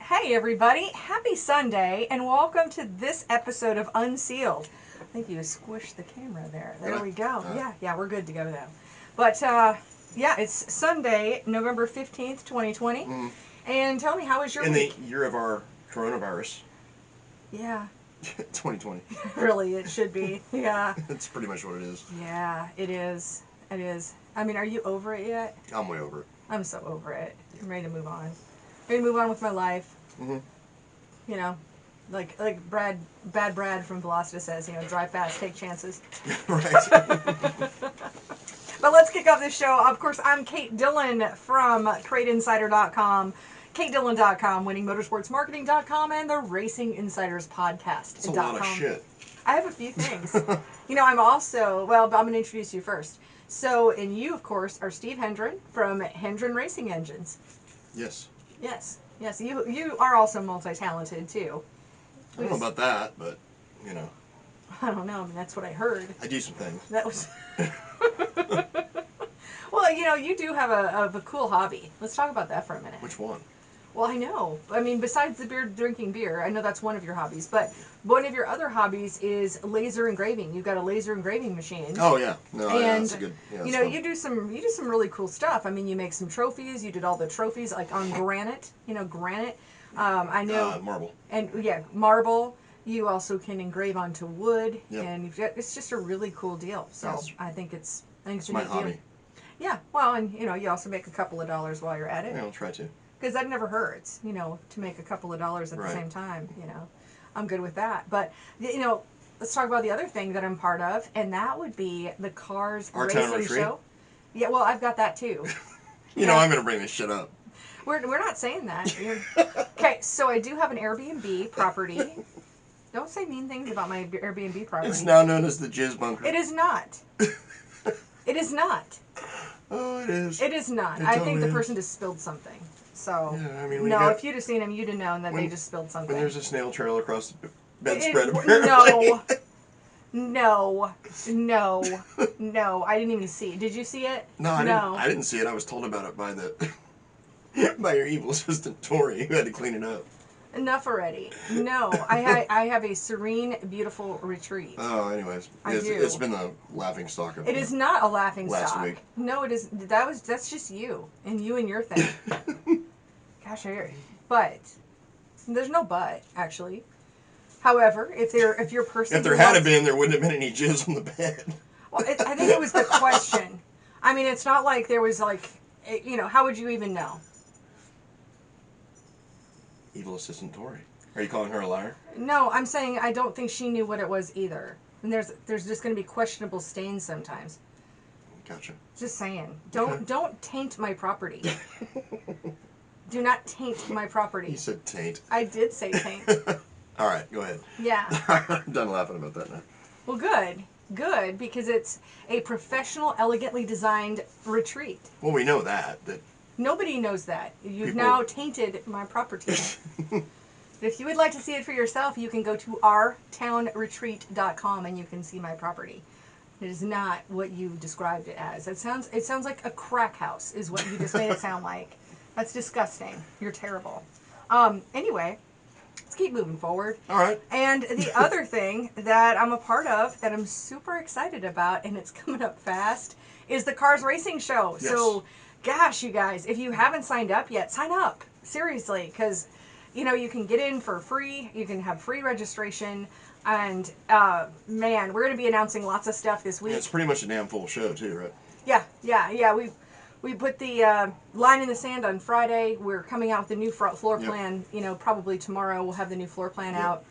Hey everybody, happy Sunday and welcome to this episode of Unsealed. I think you squished the camera there. There we go. Yeah, we're good to go though. But yeah, it's Sunday, November 15th, 2020. And tell me, how was your week? In the year of our coronavirus. Yeah. 2020. Really, it should be. Yeah. That's pretty much what it is. Yeah, it is. It is. I mean, are you over it yet? I'm way over it. I'm so over it. I'm ready to move on. Ready to move on with my life. Mm-hmm. You know, like Bad Brad from Velocita says, you know, drive fast, take chances. Right. But let's kick off this show. Of course, I'm Kate Dillon from CrateInsider.com, KateDillon.com, WinningMotorsportsMarketing.com, and the Racing Insiders Podcast. That's a lot of shit. I have a few things. You know, I'm also, well, I'm going to introduce you first. So, and you, of course, are Steve Hendren from Hendren Racing Engines. Yes. Yes. Yes, you are also multi-talented, too. I don't know about that, but, you know. I don't know. I mean, that's what I heard. I do some things. That was... Well, you know, you do have a cool hobby. Let's talk about that for a minute. Which one? Well, I know. I mean, besides the drinking beer, I know that's one of your hobbies, but one of your other hobbies is laser engraving. You've got a laser engraving machine. Oh yeah, no, and yeah, that's a good. Yeah, you know, you do some really cool stuff. I mean, you make some trophies. You did all the trophies like on granite. You know, granite. I know. Marble. And yeah, marble. You also can engrave onto wood, yep. And it's just a really cool deal. So yes. I think it's a my neat hobby. Deal. Yeah, well, and you know, you also make a couple of dollars while you're at it. Yeah, I'll try to. Because that never hurts, you know, to make a couple of dollars at the same time, you know. I'm good with that. But, you know, let's talk about the other thing that I'm part of, and that would be the Cars Racing Show. Yeah, well, I've got that too. You know, I'm going to bring this shit up. We're not saying that. Okay, so I do have an Airbnb property. Don't say mean things about my Airbnb property. It's now known as the Jizz Bunker. It is not. It is not. Oh, it is. It is not. I think the person just spilled something. So, yeah, I mean, no, if you'd have seen him, you'd have known that they just spilled something. When there's a snail trail across the bedspread, apparently. No. I didn't even see it. Did you see it? No, I didn't see it. I was told about it by by your evil assistant, Tori, who had to clean it up. Enough already. No, I have a serene, beautiful retreat. Oh, anyways, it's been the laughing stock of. It is not a laughing stock. Last week. No, it is. That's just you and your thing. Gosh, but there's no but actually. However, if your person if there had been, there wouldn't have been any jizz on the bed. Well, I think it was the question. I mean, it's not like there was like, you know, how would you even know? Evil assistant Tori. Are you calling her a liar? No, I'm saying I don't think she knew what it was either. And there's just going to be questionable stains sometimes. Gotcha. Just saying. Don't taint my property. Do not taint my property. You said taint. I did say taint. All right, go ahead. Yeah. I'm done laughing about that now. Well, good, because it's a professional, elegantly designed retreat. Well, we know that. Nobody knows that. You've now tainted my property. If you would like to see it for yourself, you can go to ourtownretreat.com and you can see my property. It is not what you described it as. It sounds like a crack house is what you just made it sound like. That's disgusting. You're terrible. Anyway, let's keep moving forward. All right. And the other thing that I'm a part of that I'm super excited about, and it's coming up fast, is the Cars Racing Show. Yes. So, gosh, you guys, if you haven't signed up yet, sign up. Seriously, because, you know, you can get in for free. You can have free registration. And, man, we're going to be announcing lots of stuff this week. Yeah, it's pretty much a damn full show, too, right? Yeah. We put the line in the sand on Friday. We're coming out with the new floor plan. Yep. You know, probably tomorrow we'll have the new floor plan out.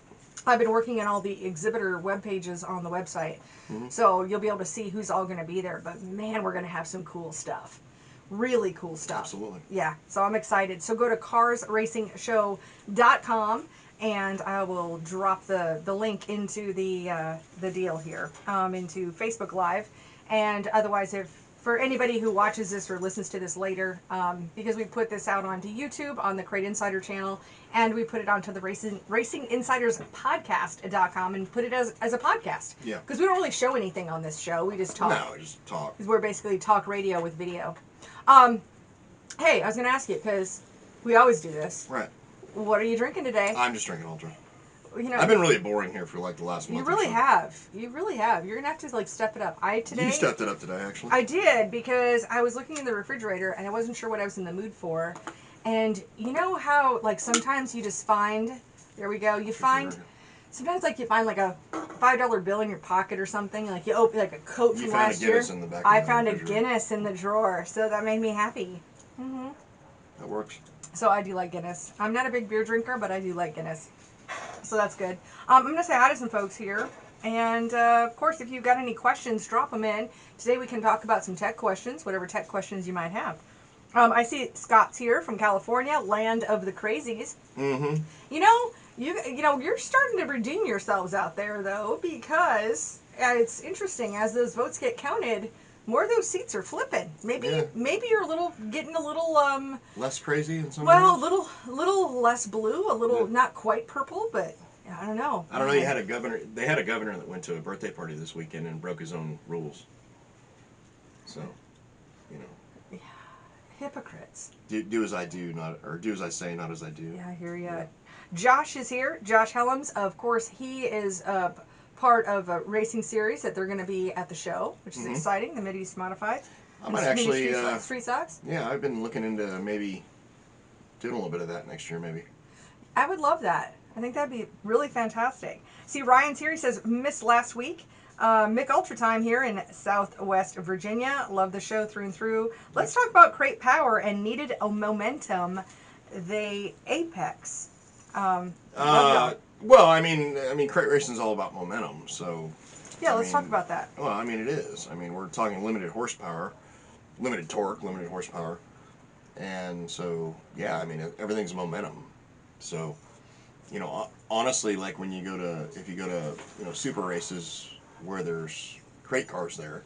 I've been working on all the exhibitor web pages on the website. Mm-hmm. So you'll be able to see who's all going to be there. But, man, we're going to have some cool stuff. Really cool stuff. Absolutely. Yeah, so I'm excited. So go to carsracingshow.com and I will drop the link into the deal here, into Facebook Live. And otherwise, for anybody who watches this or listens to this later, because we put this out onto YouTube on the Crate Insider channel, and we put it onto the Racing Insiders Podcast.com and put it as a podcast. Yeah. Because we don't really show anything on this show. We just talk. No, we just talk. Because we're basically talk radio with video. Hey, I was going to ask you, because we always do this. Right. What are you drinking today? I'm just drinking Ultra. You know, I've been really boring here for like the last month. You really or so. have. You really have. You're gonna have to like step it up. You stepped it up today, actually. I did because I was looking in the refrigerator and I wasn't sure what I was in the mood for. And you know how like sometimes you just find. There we go. You find. Sometimes like you find like a $5 bill in your pocket or something. Like you open like a coat from last year. In the back I found a Guinness in the drawer, so that made me happy. That works. So I do like Guinness. I'm not a big beer drinker, but I do like Guinness. So that's good. I'm going to say hi to some folks here. And, of course, if you've got any questions, drop them in. Today we can talk about some tech questions, whatever tech questions you might have. I see Scott's here from California, land of the crazies. Mm-hmm. You're starting to redeem yourselves out there, though, because it's interesting. As those votes get counted, more of those seats are flipping. Maybe you're getting a little less crazy in some ways. a little less blue, a little not quite purple, but I don't know. I don't know. You had a governor. They had a governor that went to a birthday party this weekend and broke his own rules. So, yeah, hypocrites. Do as I do, do as I say, not as I do. Yeah, I hear you. Yeah. Josh is here. Josh Helms, of course, he is part of a racing series that they're going to be at the show, which is exciting. The Mideast Modified. I might actually Street Stocks. Yeah, I've been looking into maybe doing a little bit of that next year, maybe. I would love that. I think that'd be really fantastic. See, Ryan's here. He says, missed last week. Mick Ultra Time here in Southwest Virginia. Love the show through and through. Let's talk about Crate Power and needed a momentum. The Apex. Well, I mean, crate racing is all about momentum, so. Yeah, let's talk about that. Well, I mean, it is. I mean, we're talking limited horsepower, limited torque, limited horsepower, and so yeah, I mean, everything's momentum. So, honestly, like if you go to super races where there's crate cars there,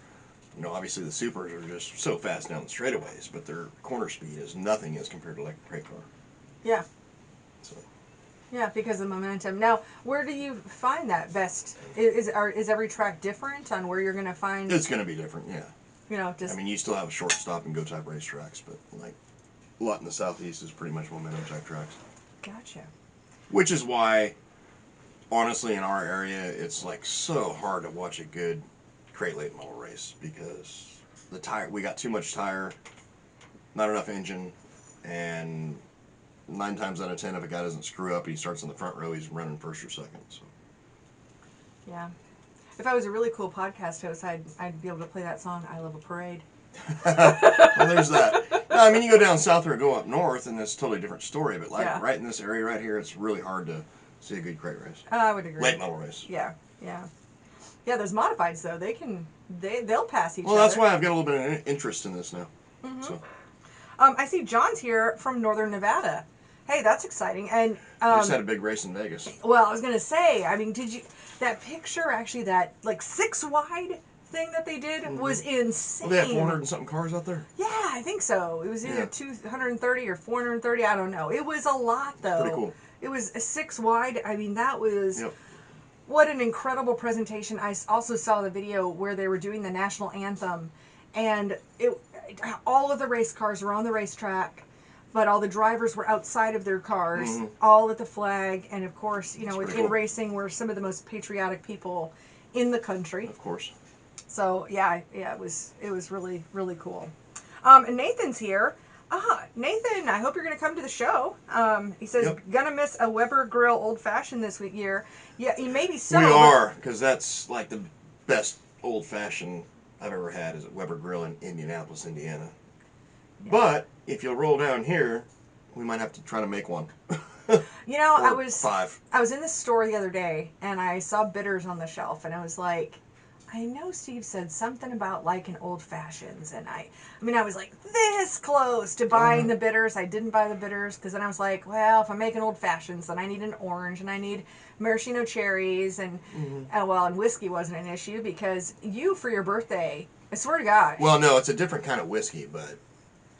obviously the supers are just so fast down the straightaways, but their corner speed is nothing as compared to like a crate car. Yeah. So. Yeah, because of momentum. Now, where do you find that best? Is every track different on where you're going to find? It's going to be different, yeah. I mean, you still have short stop and go type racetracks, but like a lot in the southeast is pretty much momentum type tracks. Gotcha. Which is why, honestly, in our area, it's like so hard to watch a good crate late model race because we got too much tire, not enough engine, and 9 times out of 10, if a guy doesn't screw up and he starts in the front row, he's running first or second. So. Yeah. If I was a really cool podcast host, I'd be able to play that song, I Love a Parade. Well, there's that. No, I mean, you go down south or go up north, and it's a totally different story. But right in this area right here, it's really hard to see a good crate race. I would agree. Late model race. Yeah. Those modifieds, though, they'll pass each other. Well, that's why I've got a little bit of interest in this now. Mm-hmm. So. I see John's here from Northern Nevada. Hey, that's exciting. And just had a big race in Vegas. Well, I was gonna say, I mean, that picture actually, that like 6 wide thing that they did was insane. Well, they had 400 and something cars out there. Yeah, I think so. It was either 230 or 430. I don't know. It was a lot though. Pretty cool. It was a 6 wide. I mean, that was. Yep. What an incredible presentation. I also saw the video where they were doing the national anthem, and all of the race cars were on the racetrack, but all the drivers were outside of their cars, all at the flag, and of course, in racing, we're some of the most patriotic people in the country. Of course. So yeah, it was really, really cool. And Nathan's here. Nathan, I hope you're going to come to the show. He says, gonna miss a Weber Grill Old Fashioned this year. Yeah, maybe so. We are, because that's like the best Old Fashioned I've ever had is at Weber Grill in Indianapolis, Indiana. Yeah. But if you'll roll down here, we might have to try to make one. I was 5. I was in the store the other day, and I saw bitters on the shelf, and I was like, I know Steve said something about liking old fashions, and I was like this close to buying the bitters. I didn't buy the bitters because then I was like, well, if I'm making old fashions, then I need an orange and I need maraschino cherries, and and whiskey wasn't an issue because for your birthday, I swear to gosh. Well, no, it's a different kind of whiskey, but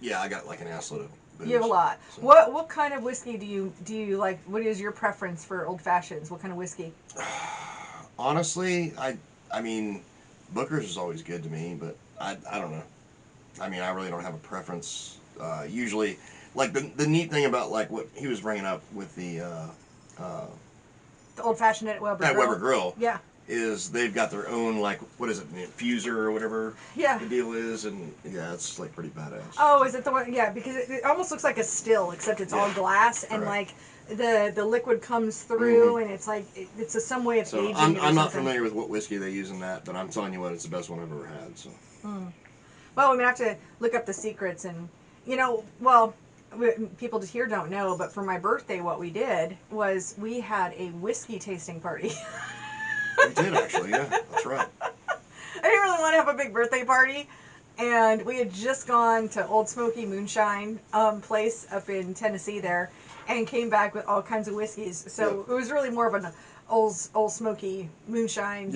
yeah, I got like an assload of booze. You have a lot. So. What kind of whiskey do you like? What is your preference for old fashions? What kind of whiskey? Honestly, I mean, Booker's is always good to me, but I don't know. I mean, I really don't have a preference. Usually, like the neat thing about like what he was bringing up with the old fashioned at Weber Grill. Yeah. Is they've got their own, like, what is it, an infuser or whatever yeah. the deal is, and yeah, it's like pretty badass. Oh, is it the one? Yeah, because it almost looks like a still, except it's all glass, and like the liquid comes through, and it's like it's some way of aging. I'm not familiar with what whiskey they use in that, but I'm telling you what, it's the best one I've ever had. So. Well, we have to look up the secrets, and well, people here don't know, but for my birthday, what we did was we had a whiskey tasting party. We did actually, yeah, that's right. I didn't really want to have a big birthday party, and we had just gone to Old Smoky Moonshine place up in Tennessee there, and came back with all kinds of whiskeys. So it was really more of an Old Smoky Moonshine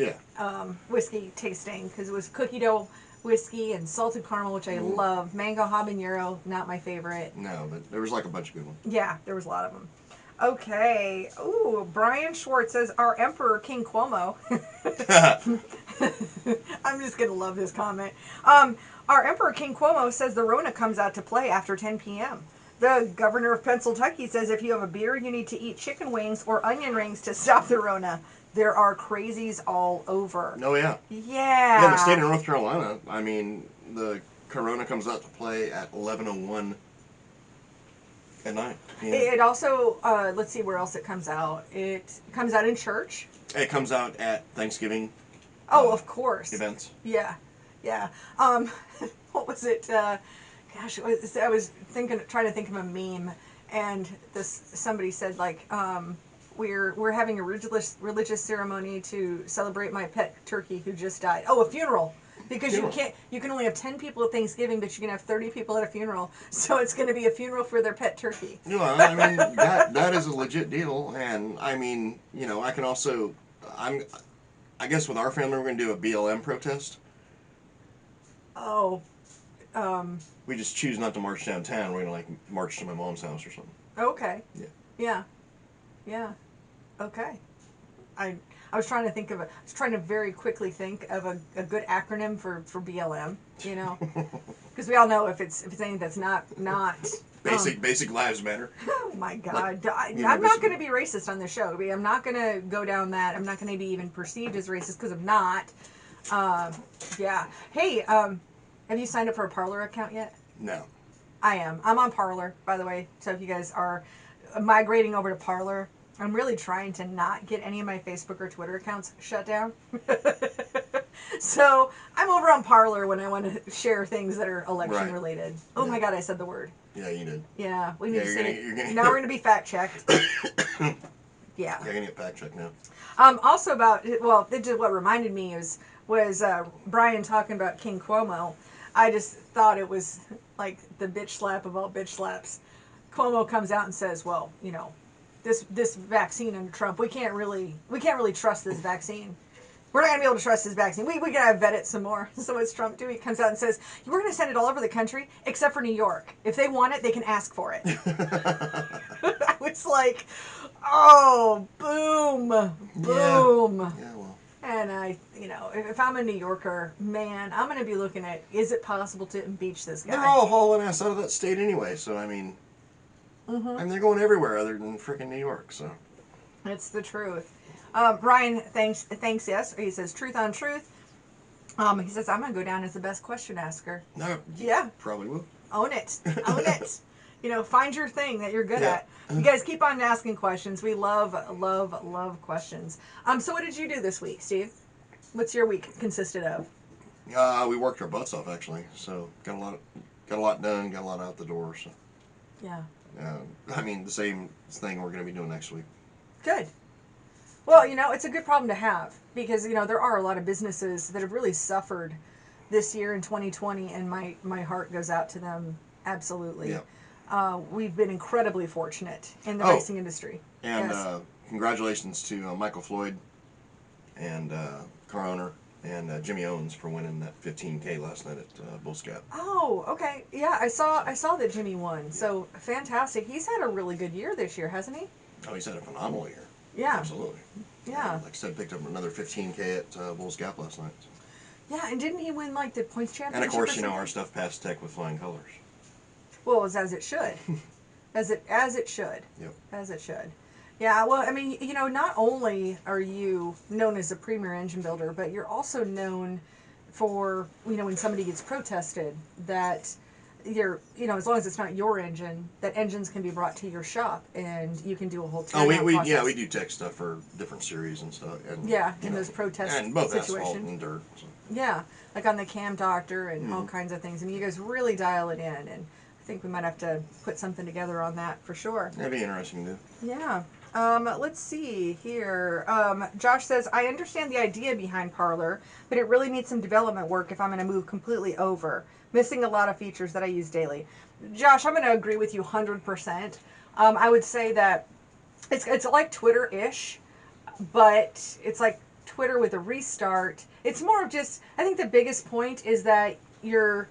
whiskey tasting, because it was cookie dough whiskey and salted caramel, which I love. Mango habanero, not my favorite. No, but there was like a bunch of good ones. Yeah, there was a lot of them. Okay. Ooh, Brian Schwartz says, our Emperor King Cuomo. I'm just going to love this comment. Our Emperor King Cuomo says the Rona comes out to play after 10 p.m. The governor of Pennsylvania says if you have a beer, you need to eat chicken wings or onion rings to stop the Rona. There are crazies all over. Oh, yeah. Yeah. Yeah, in the state of North Carolina, I mean, the Corona comes out to play at 11:01 at night. Yeah. It also, let's see where else it comes out. It comes out in church. It comes out at Thanksgiving. Oh, of course. Events. Yeah. Yeah. What was it? Gosh, I was trying to think of a meme, and somebody said like, we're having a religious ceremony to celebrate my pet turkey who just died. Oh, a funeral. Because you can only have 10 people at Thanksgiving, but you can have 30 people at a funeral. So it's going to be a funeral for their pet turkey. No, I mean, that is a legit deal. And I mean, I can also, I guess with our family, we're going to do a BLM protest. Oh. We just choose not to march downtown. We're going to march to my mom's house or something. Okay. Yeah. Yeah. Yeah. Okay. I was trying to very quickly think of a good acronym for BLM, because we all know if it's anything that's not basic lives matter. Oh my God, I'm not going to be racist on this show. I'm not going to go down that. I'm not going to be even perceived as racist because I'm not. Yeah. Hey, have you signed up for a Parler account yet? No. I am. I'm on Parler, by the way. So if you guys are migrating over to Parler, I'm really trying to not get any of my Facebook or Twitter accounts shut down. So I'm over on Parler when I want to share things that are election related. Oh my God, I said the word. Yeah, you did. Yeah, we need to say it. Now we're going to be fact checked. Yeah. You're going to get fact checked now. Also what reminded me was Brian talking about King Cuomo. I just thought it was like the bitch slap of all bitch slaps. Cuomo comes out and says, well, this vaccine under Trump, we can't really trust this vaccine. We're not going to be able to trust this vaccine. We got to vet it some more. So what's Trump do? He comes out and says, we're going to send it all over the country except for New York. If they want it, they can ask for it. I was like, oh, boom. Yeah, well. And if I'm a New Yorker, man, I'm going to be looking at, is it possible to impeach this guy? They're all hauling ass out of that state anyway, so I mean... And they're going everywhere other than freaking New York, so. It's the truth. Brian thanks yes. He says, truth on truth. He says, I'm going to go down as the best question asker. No. Yeah. Probably will. Own it. Own it. Find your thing that you're good at. You guys keep on asking questions. We love questions. So what did you do this week, Steve? What's your week consisted of? We worked our butts off, actually. So got a lot done, got a lot out the door, so. Yeah. I mean, the same thing we're going to be doing next week. Good. Well, it's a good problem to have because, there are a lot of businesses that have really suffered this year in 2020, and my heart goes out to them absolutely. Yeah. We've been incredibly fortunate in the racing industry. And congratulations to Michael Floyd and car owner and Jimmy Owens for winning that 15K last night at Bulls Gap. Oh, okay. Yeah, I saw that Jimmy won. So fantastic. He's had a really good year this year, hasn't he? Oh, he's had a phenomenal year. Yeah. Absolutely. Yeah. Like I said, picked up another 15K at Bulls Gap last night. So. Yeah, and didn't he win the points championship? And of course, our stuff passed tech with flying colors. Well, it's as it should. As it should. Yep. As it should. Yeah, well, I mean, not only are you known as a premier engine builder, but you're also known for, when somebody gets protested, that as long as it's not your engine, that engines can be brought to your shop and you can do a whole process. We do tech stuff for different series and stuff. And, in those protest and both situations. asphalt and dirt. So. Yeah, like on the Cam Doctor and all kinds of things. I mean, you guys really dial it in, and I think we might have to put something together on that for sure. That'd be interesting to do. Yeah. Let's see here. Josh says, I understand the idea behind Parler, but it really needs some development work if I'm going to move completely over. Missing a lot of features that I use daily. Josh, I'm going to agree with you 100%. I would say that it's like Twitter-ish, but it's like Twitter with a restart. It's more of just, I think the biggest point is that you're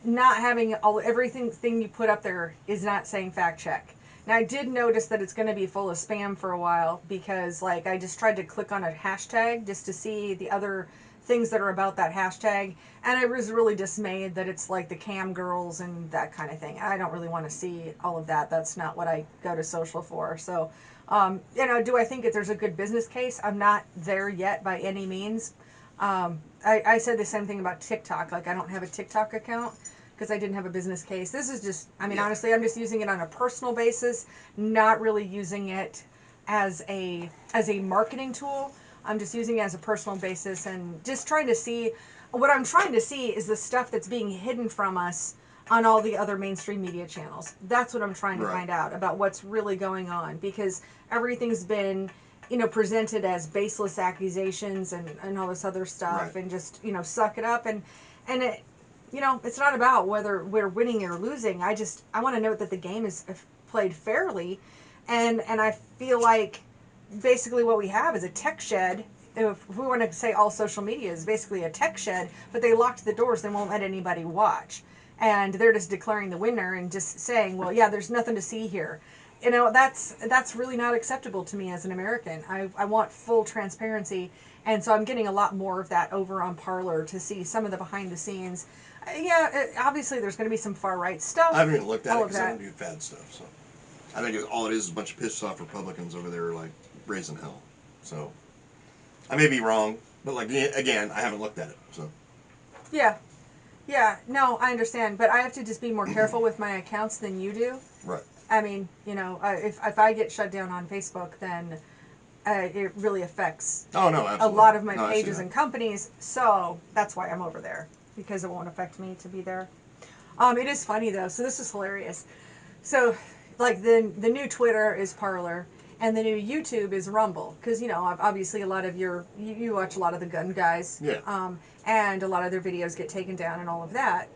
not having everything you put up there is not saying fact check. Now, I did notice that it's going to be full of spam for a while because, I just tried to click on a hashtag just to see the other things that are about that hashtag, and I was really dismayed that it's like the cam girls and that kind of thing. I don't really want to see all of that. That's not what I go to social for. So, do I think that there's a good business case? I'm not there yet by any means. I said the same thing about TikTok. I don't have a TikTok account because I didn't have a business case. This is just, honestly, I'm just using it on a personal basis, not really using it as a marketing tool. I'm just using it as a personal basis and just trying to see, what I'm trying to see is the stuff that's being hidden from us on all the other mainstream media channels. That's what I'm trying to find out about what's really going on, because everything's been, presented as baseless accusations and all this other stuff, and just, suck it up. And it, it's not about whether we're winning or losing. I want to note that the game is played fairly, and I feel like basically what we have is a tech shed. If we want to say all social media is basically a tech shed, but they locked the doors, they won't let anybody watch, and they're just declaring the winner and just saying, well, yeah, there's nothing to see here. That's really not acceptable to me as an American. I want full transparency, and so I'm getting a lot more of that over on Parler to see some of the behind the scenes. Obviously there's going to be some far right stuff. I haven't even looked at it because I don't do fad stuff. So I think all it is a bunch of pissed off Republicans over there raising hell. So I may be wrong, but again, I haven't looked at it. So no, I understand, but I have to just be more careful with my accounts than you do. Right. I mean, if I get shut down on Facebook, then it really affects a lot of my pages and companies. So that's why I'm over there, because it won't affect me to be there. It is funny though. So this is hilarious. So the new Twitter is Parler, and the new YouTube is Rumble, because obviously a lot of you watch a lot of the gun guys. Yeah. And a lot of their videos get taken down and all of that.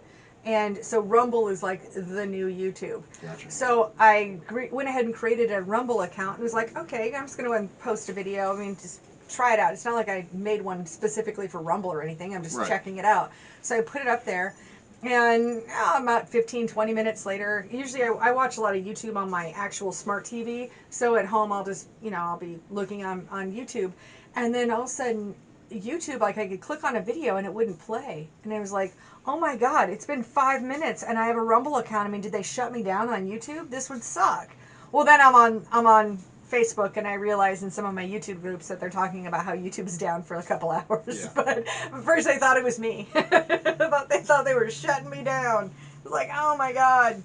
And so Rumble is the new YouTube. Gotcha. So I went ahead and created a Rumble account and was like, okay, I'm just going to go and post a video. Just try it out. It's not like I made one specifically for Rumble or anything. I'm just checking it out. So I put it up there. And about 15, 20 minutes later, usually I watch a lot of YouTube on my actual smart TV. So at home, I'll just, I'll be looking on YouTube. And then all of a sudden, YouTube, I could click on a video and it wouldn't play. And I was like, oh my God, it's been 5 minutes and I have a Rumble account. Did they shut me down on YouTube? This would suck. Well, then I'm on Facebook, and I realized in some of my YouTube groups that they're talking about how YouTube's down for a couple hours. Yeah. But first I thought it was me. They thought they were shutting me down. It was like, oh my God.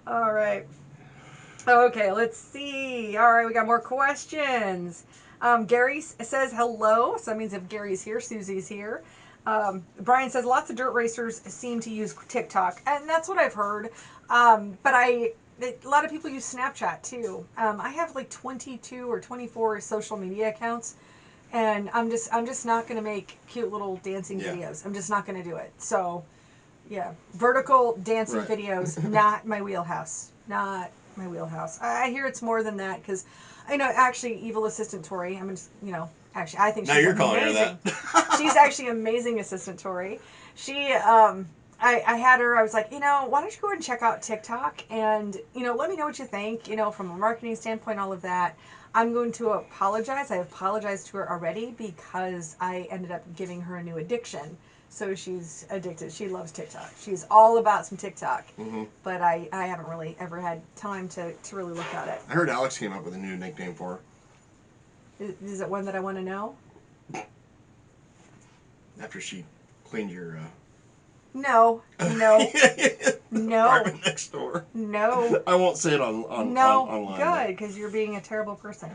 All right. Okay, let's see. All right, we got more questions. Gary says hello. So that means if Gary's here, Susie's here. Brian says lots of dirt racers seem to use TikTok, and that's what I've heard. But a lot of people use Snapchat too. I have 22 or 24 social media accounts, and I'm just not going to make cute little dancing videos. I'm just not going to do it. So, yeah, vertical dancing videos, not my wheelhouse. Not my wheelhouse. I hear it's more than that, because actually, Evil Assistant Tori, actually, I think she's amazing. Now you're calling her that. She's actually amazing, Assistant Tori. She, I had her, I was like, why don't you go and check out TikTok and, let me know what you think, from a marketing standpoint, all of that. I'm going to apologize. I apologized to her already because I ended up giving her a new addiction. So she's addicted. She loves TikTok. She's all about some TikTok. Mm-hmm. But I haven't really ever had time to really look at it. I heard Alex came up with a new nickname for her. Is it one that I want to know? After she cleaned your No. apartment next door. No. I won't say it online. Good, because you're being a terrible person.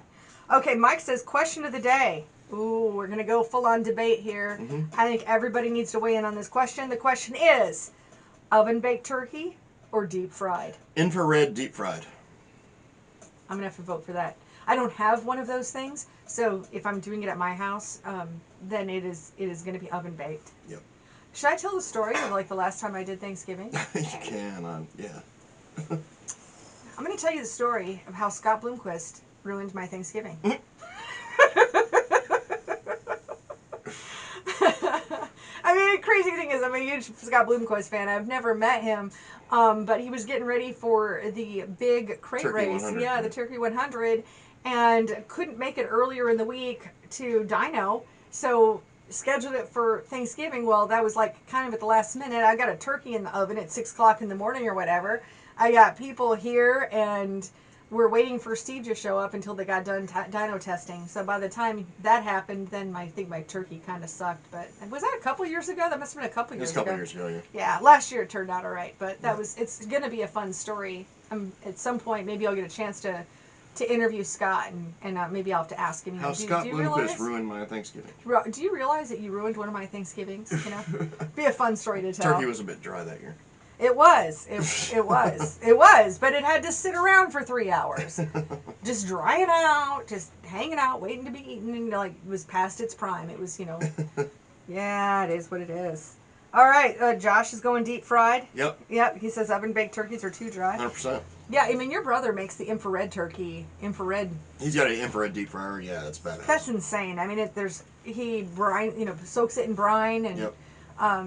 Okay, Mike says, question of the day. Ooh, we're going to go full-on debate here. Mm-hmm. I think everybody needs to weigh in on this question. The question is, oven-baked turkey or deep-fried? Infrared deep-fried. I'm going to have to vote for that. I don't have one of those things, so if I'm doing it at my house, then it is going to be oven-baked. Yep. Should I tell the story of like the last time I did Thanksgiving? You can, yeah. I'm going to tell you the story of how Scott Bloomquist ruined my Thanksgiving. I mean, the crazy thing is, I'm a huge Scott Bloomquist fan. I've never met him, but he was getting ready for the big crate Turkey race. 100, yeah, the Turkey 100, and couldn't make it earlier in the week to dyno, so scheduled it for Thanksgiving. Well, that was like kind of at the last minute. I got a turkey in the oven at 6 o'clock in the morning or whatever. I got people here, and we're waiting for Steve to show up until they got done dyno testing. So by the time that happened, then I think my turkey kind of sucked. But was that a couple years ago? That must have been a couple years ago. It was a couple years ago, yeah. Yeah, last year it turned out all right. But it's going to be a fun story. At some point, maybe I'll get a chance to interview Scott, and maybe I'll have to ask him. How Scott Bloomquist ruined my Thanksgiving. Do you realize that you ruined one of my Thanksgivings? You know, be a fun story to tell. Turkey was a bit dry that year. It was. It was. But it had to sit around for 3 hours, just drying out, just hanging out, waiting to be eaten, and like it was past its prime. It was, yeah, it is what it is. All right, Josh is going deep fried. Yep. He says oven baked turkeys are too dry. 100%. Yeah, I mean, your brother makes the infrared turkey. He's got an infrared deep fryer. Yeah, that's badass. That's insane. I mean, he soaks it in brine, and yep.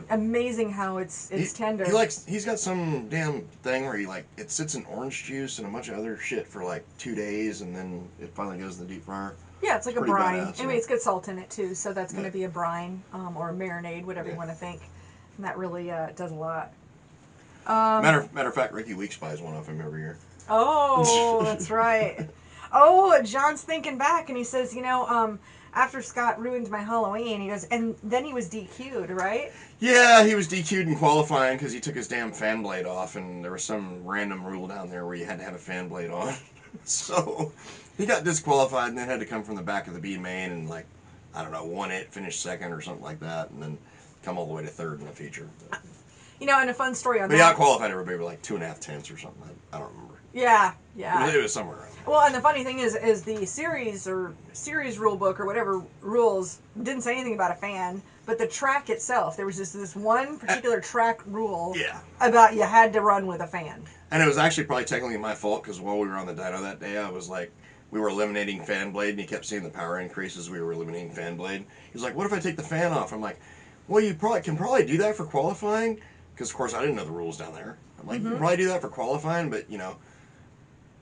Amazing how it's tender. He's got some damn thing where it sits in orange juice and a bunch of other shit for like 2 days, and then it finally goes in the deep fryer. Yeah, it's like a brine. Badass, Anyway, it's got salt in it too, so that's going to be a brine or a marinade, whatever you want to think. And that really does a lot. Matter of fact, Ricky Weeks buys one off him every year. Oh, that's right. Oh, John's thinking back, and he says, after Scott ruined my Halloween, he goes, and then he was DQ'd, right? Yeah, he was DQ'd in qualifying because he took his damn fan blade off, and there was some random rule down there where you had to have a fan blade on. So he got disqualified and then had to come from the back of the B main and won it, finished second or something like that, and then come all the way to third in the feature. But, and a fun story on that. But he outqualified everybody with like 2.5 tenths or something. I don't remember. Yeah. It was somewhere around there. Well, and the funny thing is the series rule book or whatever rules didn't say anything about a fan, but the track itself, there was just this one particular track rule about you had to run with a fan. And it was actually probably technically my fault because while we were on the dyno that day, I was like, we were eliminating fan blade, and he kept seeing the power increases. We were eliminating fan blade. He's like, what if I take the fan off? I'm like, well, you can probably do that for qualifying, because of course I didn't know the rules down there. I'm like, you can probably do that for qualifying, but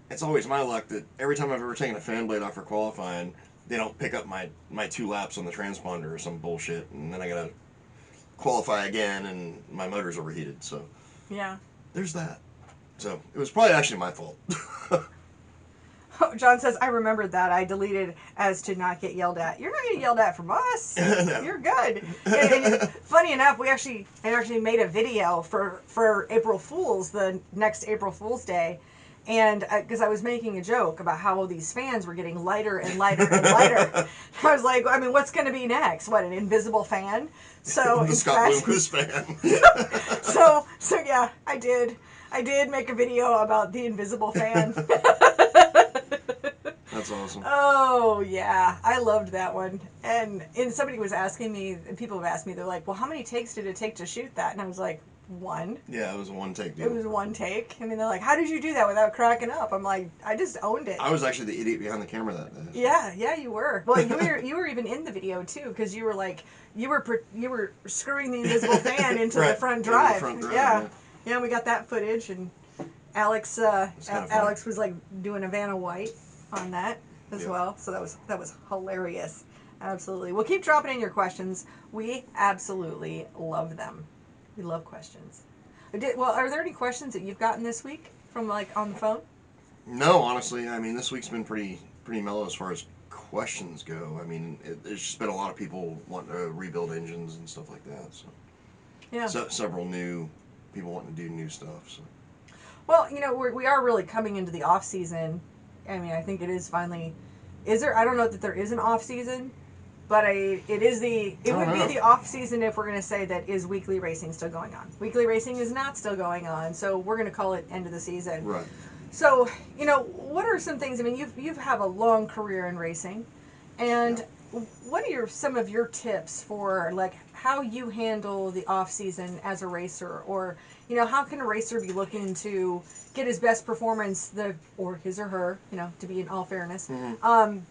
it's always my luck that every time I've ever taken a fan blade off for qualifying, they don't pick up my 2 laps on the transponder or some bullshit, and then I gotta qualify again, and my motor's overheated. So yeah, there's that. So it was probably actually my fault. John says, I remembered that. I deleted as to not get yelled at. You're not getting yelled at from us. No. You're good. And funny enough, I actually made a video for April Fool's, the next April Fool's Day. And because I was making a joke about how all these fans were getting lighter and lighter and lighter. I was like, what's going to be next? What, an invisible fan? So the Scott Bloomquist fan. so yeah, I did make a video about the invisible fan. That's awesome. Oh, yeah. I loved that one. And somebody was asking me, and people have asked me, they're like, well, how many takes did it take to shoot that? And I was like, 1. Yeah, it was a 1-take deal. It was 1 take. I mean, they're like, how did you do that without cracking up? I'm like, I just owned it. I was actually the idiot behind the camera that day. Yeah, you were. Well, you were even in the video, too, because you were like, you were screwing the invisible fan into the front drive. The front drive. Yeah, we got that footage, and Alex was like doing a Vanna White on that as well. So that was hilarious. Absolutely. Well, keep dropping in your questions. We absolutely love them. We love questions. Well, are there any questions that you've gotten this week from like on the phone? No, honestly, I mean this week's been pretty mellow as far as questions go. I mean, there's just been a lot of people wanting to rebuild engines and stuff like that. So, Yeah. several new people wanting to do new stuff. So, Well, we are really coming into the off season. I mean, I think it is finally. Is there? I don't know that there is an off season, but it would be the off season if we're going to say that is weekly racing still going on. Weekly racing is not still going on, so we're going to call it end of the season. right. So, what are some things? I mean, you've have a long career in racing, and what are some of your tips for like how you handle the off season as a racer, or how can a racer be looking to get his best performance, or his or her, to be in all fairness,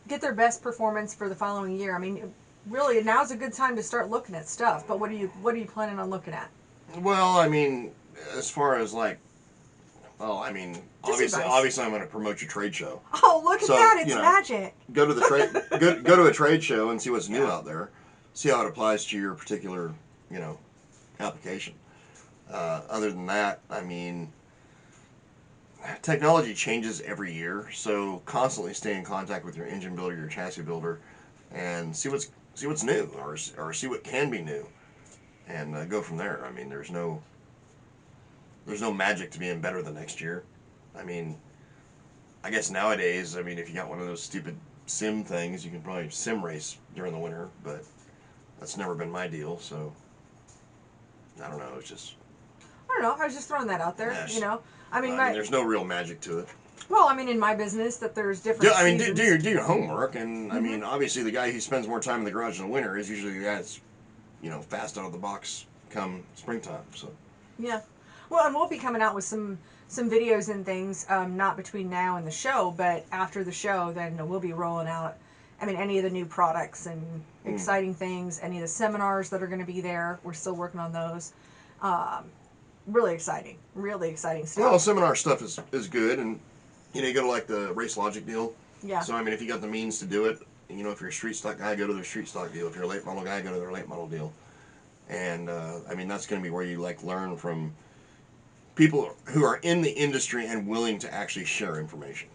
get their best performance for the following year? I mean, really, now's a good time to start looking at stuff. But what are you planning on looking at? Well, I mean, as far as like, well, I mean, obviously, I'm going to promote your trade show. Oh, look at that! It's magic. Go to the trade, go to a trade show and see what's new out there. See how it applies to your particular, application. Other than that, I mean, technology changes every year, so constantly stay in contact with your engine builder, your chassis builder, and see what's new, or see what can be new, and go from there. I mean, there's no magic to being better the next year. I mean, I guess nowadays, I mean, if you got one of those stupid sim things, you can probably sim race during the winter, but that's never been my deal, so I don't know. It's just, I don't know. I was just throwing that out there. I mean, there's no real magic to it. Well, I mean, in my business, that there's different. I mean, do your homework, and I mean, obviously, the guy who spends more time in the garage in the winter is usually the guy that's, fast out of the box come springtime. So. Yeah, well, and we'll be coming out with some videos and things, not between now and the show, but after the show, then we'll be rolling out. I mean, any of the new products and exciting things, any of the seminars that are going to be there. We're still working on those. Really exciting stuff. Well, seminar stuff is good, and you go to like the Race Logic deal. Yeah. So I mean, if you got the means to do it, if you're a street stock guy, go to their street stock deal. If you're a late model guy, go to their late model deal. And I mean, that's going to be where you like learn from people who are in the industry and willing to actually share information.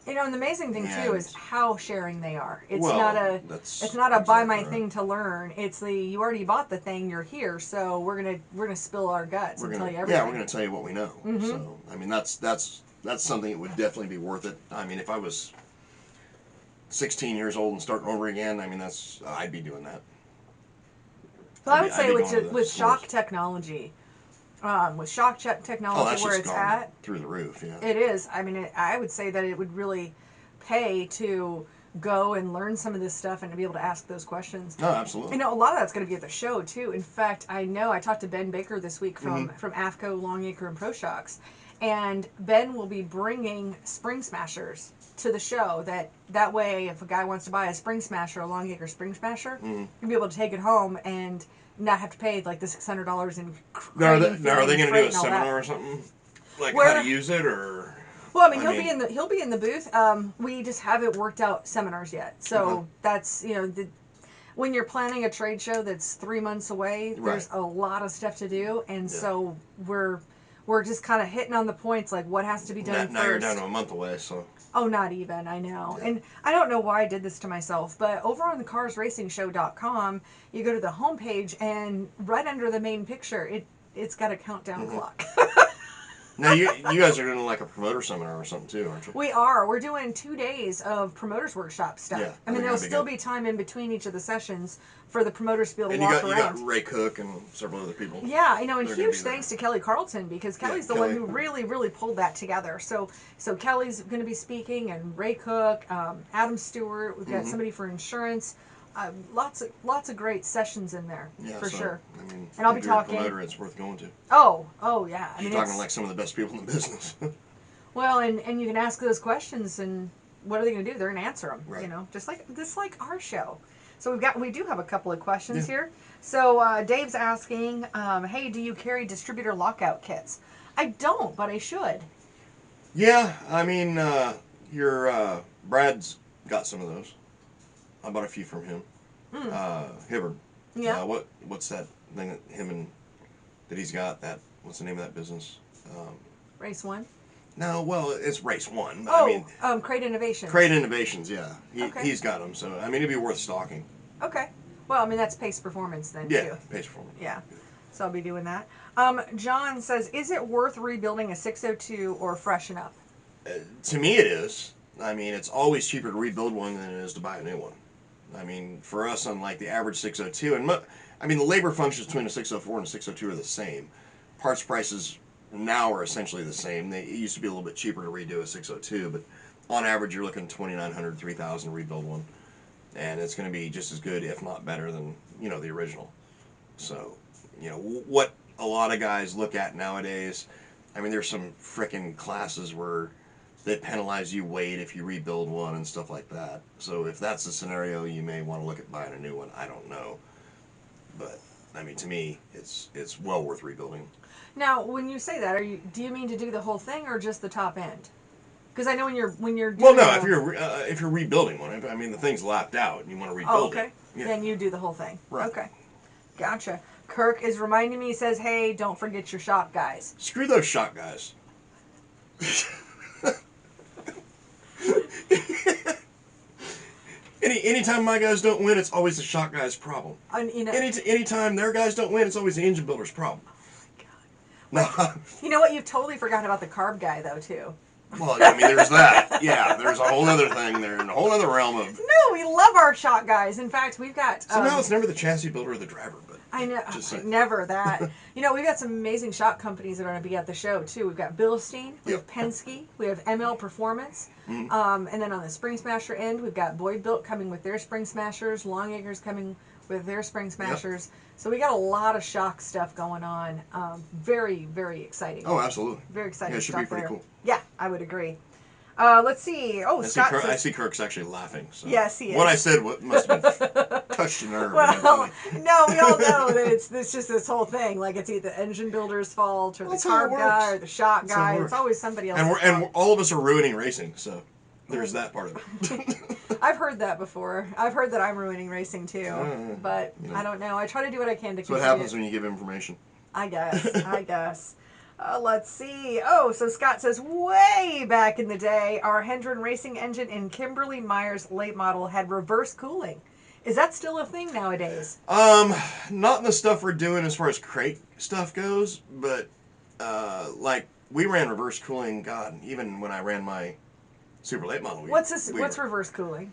And the amazing thing too is how sharing they are. It's well, not a exactly buy my thing to learn. It's you already bought the thing, you're here, so we're gonna spill our guts and tell you everything. Yeah, we're gonna tell you what we know. Mm-hmm. So I mean, that's something that would definitely be worth it. I mean, if I was 16 years old and starting over again, I mean, I'd be doing that. Well, I would say with shock technology. With shock technology where it's at through the roof, yeah. It is. I mean, I would say that it would really pay to go and learn some of this stuff and to be able to ask those questions. No, absolutely. A lot of that's going to be at the show too. In fact, I talked to Ben Baker this week from AFCO, Longacre, and Pro Shocks, and Ben will be bringing spring smashers to the show. That way, if a guy wants to buy a spring smasher, a Longacre spring smasher, you'll be able to take it home and not have to pay like the $600 in. Now, are they going to do a seminar or something, like how to use it, or? Well, I mean, he'll be in the booth. We just haven't worked out seminars yet, so that's when you're planning a trade show that's 3 months away, there's a lot of stuff to do, and so we're just kind of hitting on the points, like what has to be done first. Now you're down to a month away, so. Oh, not even. I know. Yeah. And I don't know why I did this to myself, but over on the carsracingshow.com, you go to the homepage, and right under the main picture, it's got a countdown clock. Now, you guys are doing like a promoter seminar or something too, aren't you? We are. We're doing 2 days of promoters workshop stuff. Yeah, I mean, there'll still be time in between each of the sessions for the promoters to be able to walk around. You got Ray Cook and several other people. Yeah, and huge thanks to Kelly Carlton, because Kelly's the one who really, really pulled that together. So Kelly's going to be speaking, and Ray Cook, Adam Stewart. We've got somebody for insurance. Lots of great sessions in there, for sure. I mean, and I'll be talking. If you're a promoter, it's worth going to. Oh yeah. I mean, you're talking like some of the best people in the business. Well, and you can ask those questions, and what are they going to do? They're going to answer them. Right. Just like our show. So we do have a couple of questions here. So Dave's asking, hey, do you carry distributor lockout kits? I don't, but I should. Yeah, I mean, your Brad's got some of those. I bought a few from him. Hibbard. Yeah. What's that thing that he's got? What's the name of that business? Race 1? No, well, it's Race 1. But Oh, I mean, Crate Innovations. Crate Innovations, yeah. Okay. He's got them, so I mean, it'd be worth stocking. Okay. Well, I mean, that's Pace Performance then, Yeah, too. Pace Performance. Yeah. So I'll be doing that. John says, is it worth rebuilding a 602 or freshen up? To me, it is. I mean, it's always cheaper to rebuild one than it is to buy a new one. I mean, for us, unlike the average 602, I mean, the labor functions between a 604 and a 602 are the same. Parts prices now are essentially the same. It used to be a little bit cheaper to redo a 602, but on average, you're looking $2,900, $3,000 to rebuild one, and it's going to be just as good, if not better, than the original. So, what a lot of guys look at nowadays. I mean, there's some frickin' classes where they penalize you weight if you rebuild one and stuff like that. So if that's the scenario, you may want to look at buying a new one. I don't know, but I mean, to me, it's well worth rebuilding. Now, when you say that, do you mean to do the whole thing or just the top end? Because I know when you're doing well, no, if you're rebuilding one, I mean the thing's lapped out and you want to rebuild okay. it. Yeah. Then you do the whole thing. Right. Okay. Gotcha. Kirk is reminding me. He says, "Hey, don't forget your shop guys." Screw those shop guys. Anytime my guys don't win, it's always the shop guy's problem. Anytime their guys don't win, it's always the engine builder's problem. No. You know what? You've totally forgotten about the carb guy, though, too. Well, I mean, there's that. Yeah, there's a whole other thing there, and a whole other realm of... No, we love our shop guys. In fact, we've got... Somehow it's never the chassis builder or the driver, but... I know. Never that. We've got some amazing shop companies that are going to be at the show, too. We've got Bilstein, we have Penske, we have ML Performance, and then on the Spring Smasher end, we've got Boyd Built coming with their Spring Smashers, Longacres coming with their Spring Smashers. Yep. So we got a lot of shock stuff going on. Very, very exciting. Oh, absolutely. Very exciting stuff. Yeah, it should be pretty cool. Yeah, I would agree. Let's see. Oh, Scott I see Kirk's actually laughing. So yes, he is. What I said must have been touched a nerve. Well, no, we all know that it's just this whole thing. Like it's either the engine builder's fault or the carb guy or the shop guy. It's always somebody else's fault. And all of us are ruining racing, so there's that part of it. I've heard that before. I've heard that I'm ruining racing too, but I don't know. I try to do what I can to. That's what happens when you give information. I guess. Let's see. Oh, so Scott says, way back in the day, our Hendren racing engine in Kimberly Myers late model had reverse cooling. Is that still a thing nowadays? Not in the stuff we're doing as far as crate stuff goes, but like we ran reverse cooling. God, even when I ran my super late model. What's reverse cooling?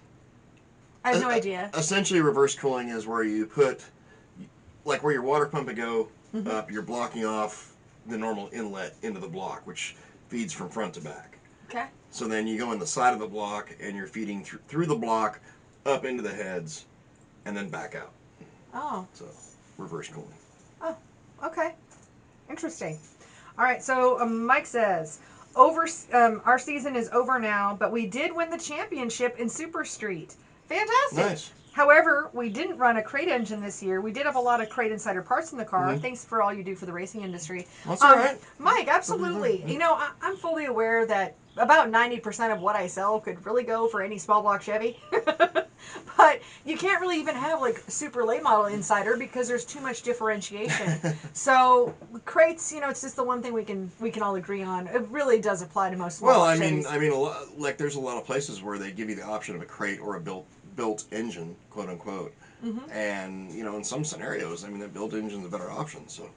I have no idea. Essentially, reverse cooling is where you put, like where your water pump would go up, you're blocking off the normal inlet into the block, which feeds from front to back. Okay. So then you go in the side of the block, and you're feeding through the block, up into the heads, and then back out. Oh. So, reverse cooling. Oh, okay. Interesting. All right, so Mike says, our season is over now, but we did win the championship in Super Street. Fantastic. Nice. However, we didn't run a crate engine this year. We did have a lot of Crate Insider parts in the car. Thanks for all you do for the racing industry. That's all right. Mike, absolutely. I'm fully aware that about 90% of what I sell could really go for any small block Chevy. But you can't really even have like super late model Insider because there's too much differentiation. So crates, it's just the one thing we can all agree on. It really does apply to most small block Chevys. I mean, there's a lot of places where they give you the option of a crate or a built engine, quote unquote. And in some scenarios, I mean, the built engine's a better option. So.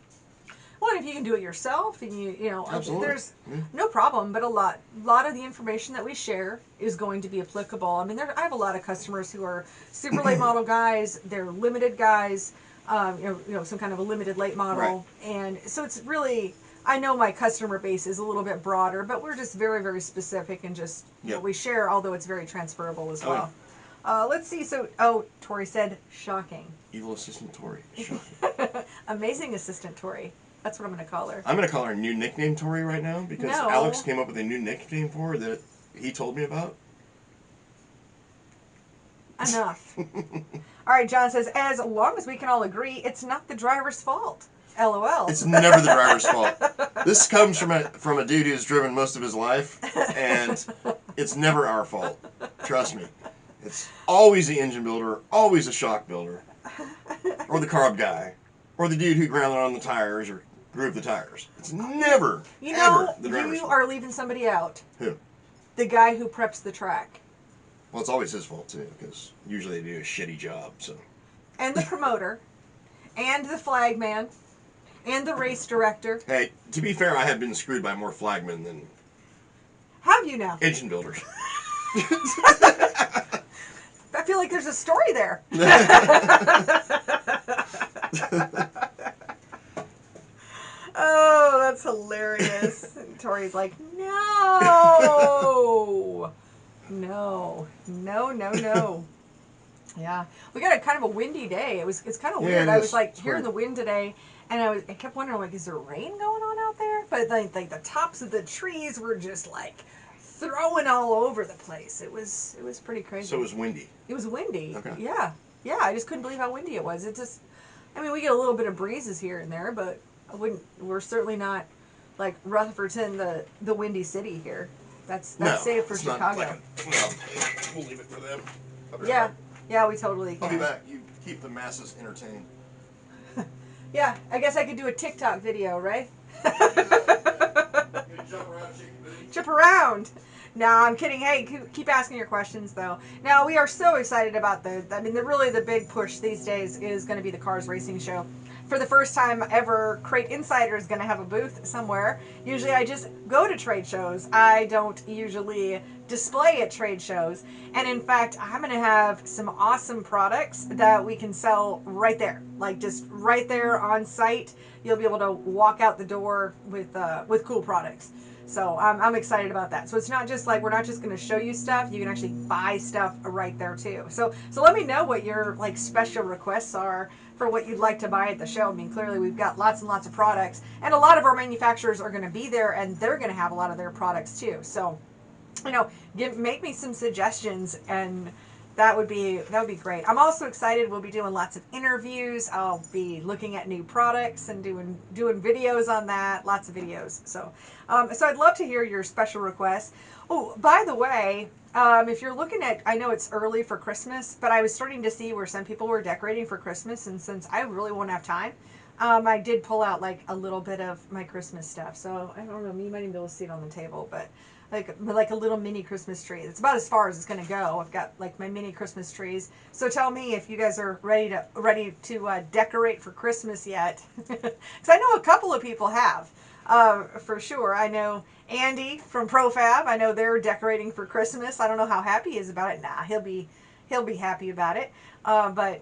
Well, if you can do it yourself, and Absolutely. there's no problem. But a lot of the information that we share is going to be applicable. I mean, I have a lot of customers who are super late model guys. They're limited guys. Some kind of a limited late model, and so it's really. I know my customer base is a little bit broader, but we're just very, very specific and just what we share. Although it's very transferable as well. Let's see. So, Tori said, shocking. Evil assistant Tori. Shocking. Amazing assistant Tori. That's what I'm going to call her. I'm going to call her new nickname Tori right now because Alex came up with a new nickname for her that he told me about. Enough. All right, John says, as long as we can all agree, it's not the driver's fault. LOL. It's never the driver's fault. This comes from a dude who's driven most of his life, and it's never our fault. Trust me. It's always the engine builder, always the shock builder, or the carb guy, or the dude who grounded on the tires or grooved the tires. It's never, ever the driver's you fault. are leaving somebody out. Who? The guy who preps the track. Well, it's always his fault, too, because usually they do a shitty job, so. And the promoter. And the flagman. And the race director. Hey, to be fair, I have been screwed by more flagmen than Have you now? engine builders. I feel like there's a story there. Oh, that's hilarious. And Tori's like, no. No. Yeah. We got a kind of a windy day. It's kind of weird. I was like hearing the wind today, and I kept wondering, like, is there rain going on out there? But like the tops of the trees were just like throwing all over the place. It was pretty crazy. So it was windy. It was windy. Okay. Yeah. Yeah, I just couldn't believe how windy it was. I mean, we get a little bit of breezes here and there, but we're certainly not like Rutherfordton, the windy city here. That's safe for Chicago. We'll leave it for them. Yeah, we totally can. I'll be back. You keep the masses entertained. Yeah, I guess I could do a TikTok video, right? Jump around. No, I'm kidding. Hey, keep asking your questions, though. Now, we are so excited about the big push these days is going to be the Cars Racing Show. For the first time ever, Crate Insider is going to have a booth somewhere. Usually I just go to trade shows. I don't usually display at trade shows. And in fact, I'm going to have some awesome products that we can sell right there. Like just right there on site. You'll be able to walk out the door with cool products. So I'm excited about that. So it's not just like, we're not just going to show you stuff. You can actually buy stuff right there too. So let me know what your like special requests are for what you'd like to buy at the show. I mean, clearly we've got lots and lots of products, and a lot of our manufacturers are going to be there, and they're going to have a lot of their products too. So, make me some suggestions, and that would be great. I'm also excited. We'll be doing lots of interviews. I'll be looking at new products and doing videos on that. Lots of videos. So I'd love to hear your special requests. Oh, by the way, if you're looking at, I know it's early for Christmas, but I was starting to see where some people were decorating for Christmas, and since I really won't have time, I did pull out like a little bit of my Christmas stuff. So I don't know, you might even be able to see it on the table, but like a little mini Christmas tree. It's about as far as it's going to go. I've got like my mini Christmas trees. So tell me if you guys are ready to decorate for Christmas yet, because I know a couple of people have. For sure. I know Andy from ProFab. I know they're decorating for Christmas. I don't know how happy he is about it. Nah, he'll be happy about it. But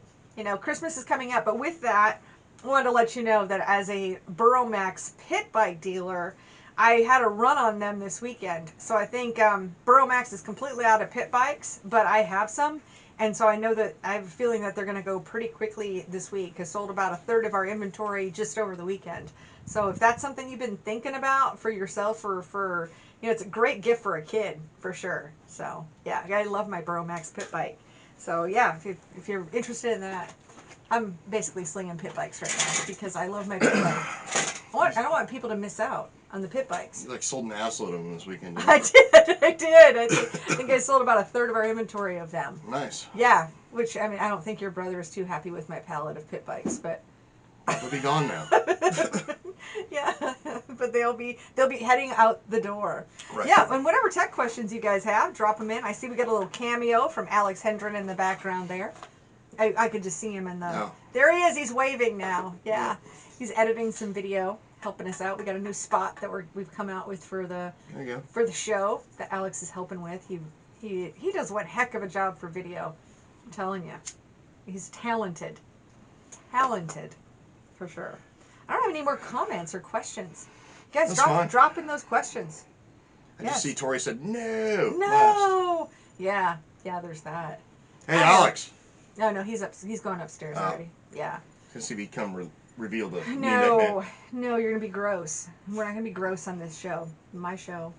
Christmas is coming up. But with that, I wanted to let you know that as a Burromax pit bike dealer, I had a run on them this weekend. So I think Burromax is completely out of pit bikes, but I have some. And so I know that I have a feeling that they're going to go pretty quickly this week. I sold about a third of our inventory just over the weekend. So if that's something you've been thinking about for yourself or for, it's a great gift for a kid for sure. So yeah, I love my Burromax pit bike. So yeah, if you're interested in that, I'm basically slinging pit bikes right now because I love my pit bike. I don't want people to miss out on the pit bikes. You sold an assload of them this weekend. I did. I think I sold about a third of our inventory of them. Nice. Yeah, which I don't think your brother is too happy with my palette of pit bikes, but they'll be gone now. Yeah, but they'll be heading out the door. Right. Yeah, and whatever tech questions you guys have, drop them in. I see we got a little cameo from Alex Hendren in the background there. I could just see him in the. Oh. There he is. He's waving now. Yeah, he's editing some video, helping us out. We got a new spot that we've come out with for the show that Alex is helping with. He does one heck of a job for video. I'm telling you, he's talented for sure. I don't have any more comments or questions. You guys, drop in those questions. I just see Tori said no. No. Yeah, there's that. Hey, Alex. No, he's going upstairs already. Yeah. Let's see if he can reveal the new nickname. No, you're gonna be gross. We're not gonna be gross on this show. My show.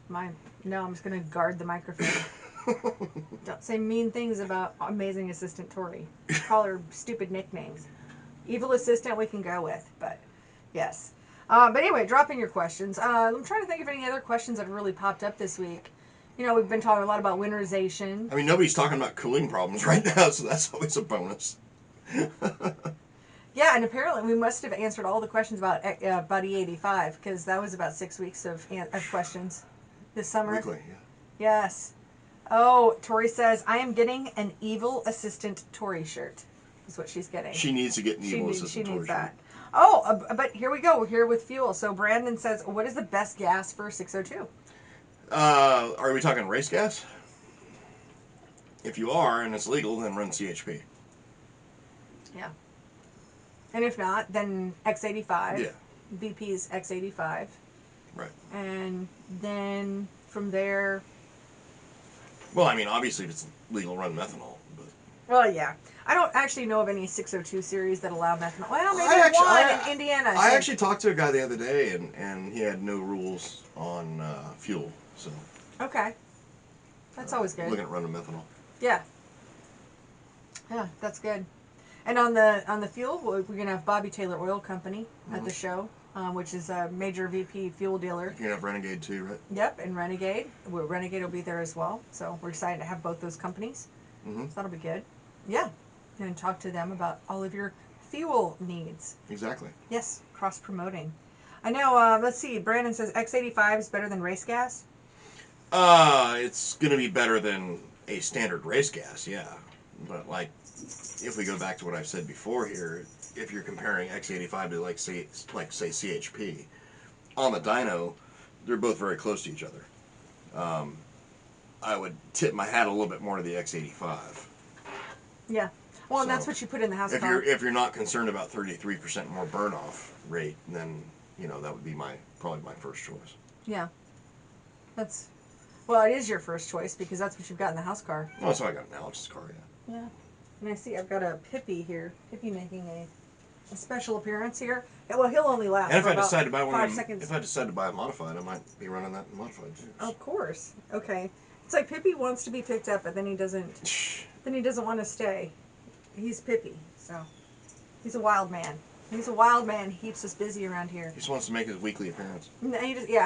No, I'm just gonna guard the microphone. Don't say mean things about amazing assistant Tori. Call her stupid nicknames. Evil assistant we can go with, but yes. But anyway, drop in your questions. I'm trying to think of any other questions that have really popped up this week. You know, we've been talking a lot about winterization. I mean, nobody's talking about cooling problems right now, so that's always a bonus. Yeah, and apparently we must have answered all the questions about Buddy 85, because that was about 6 weeks of questions this summer. Weekly, yeah. Yes. Oh, Tori says, I am getting an Evil Assistant Tori shirt, is what she's getting. She needs to get an Evil Assistant Tori needs shirt. that. Oh, but here we go. We're here with fuel. So Brandon says, what is the best gas for 602? Are we talking race gas? If you are, and it's legal, then run CHP. Yeah. And if not, then X85. Yeah. BP's X85. Right. And then from there... Well, I mean, obviously, if it's legal, run methanol. But Well, yeah. I don't actually know of any 602 series that allow methanol. Well, maybe one in Indiana. I actually talked to a guy the other day, and he had no rules on fuel. So Okay. That's always good. Looking at running methanol. Yeah. Yeah, that's good. And on the fuel, we're going to have Bobby Taylor Oil Company at the show, which is a major VP fuel dealer. You're going to have Renegade too, right? Yep, and Renegade. Renegade will be there as well. So we're excited to have both those companies. Mm-hmm. So that'll be good. Yeah. And talk to them about all of your fuel needs. Exactly. Yes, cross-promoting. I know, let's see, Brandon says X85 is better than race gas. It's going to be better than a standard race gas, yeah. But, like, if we go back to what I've said before here, if you're comparing X85 to, like say CHP, on the dyno, they're both very close to each other. I would tip my hat a little bit more to the X85. Yeah. Well, and that's what you put in the house car. If you're not concerned about 33% more burn-off rate, then, you know, that would be probably my first choice. Yeah. Well, it is your first choice because that's what you've got in the house car. Oh, so I got an Alex's car, yeah. Yeah. And I see I've got a Pippi here. Pippi making a special appearance here. Yeah, well, he'll only last And if for I about decide to buy 5 seconds. if I decide to buy a modified, I might be running that modified too. Of course. Okay. It's like Pippi wants to be picked up, but then he doesn't. Then he doesn't want to stay. He's Pippi, so he's a wild man. He's a wild man. He keeps us busy around here. He just wants to make his weekly appearance. No, he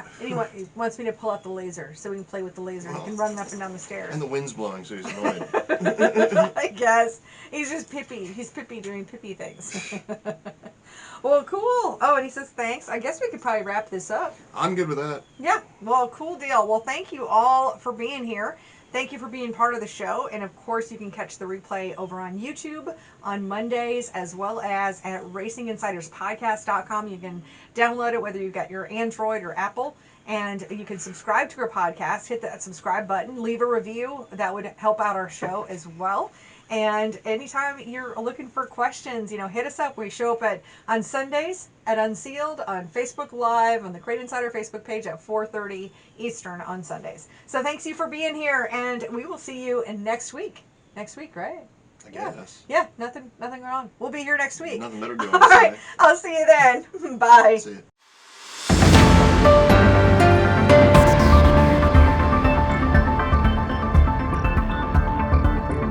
wants me to pull out the laser so we can play with the laser. He can run up and down the stairs. And the wind's blowing, so he's annoyed. I guess. He's just Pippi. He's Pippi doing Pippi things. Well, cool. Oh, and he says thanks. I guess we could probably wrap this up. I'm good with that. Yeah. Well, cool deal. Well, thank you all for being here. Thank you for being part of the show. And, of course, you can catch the replay over on YouTube on Mondays as well as at RacingInsidersPodcast.com. You can download it whether you've got your Android or Apple. And you can subscribe to our podcast. Hit that subscribe button. Leave a review. That would help out our show as well. And anytime you're looking for questions, hit us up. We show up on Sundays at Unsealed, on Facebook Live, on the Crate Insider Facebook page at 4:30 Eastern on Sundays. So thanks you for being here, and we will see you next week. Next week, right? I guess. Yeah, nothing wrong. We'll be here next week. Nothing better to do. All right, I'll see you then. Bye. See you.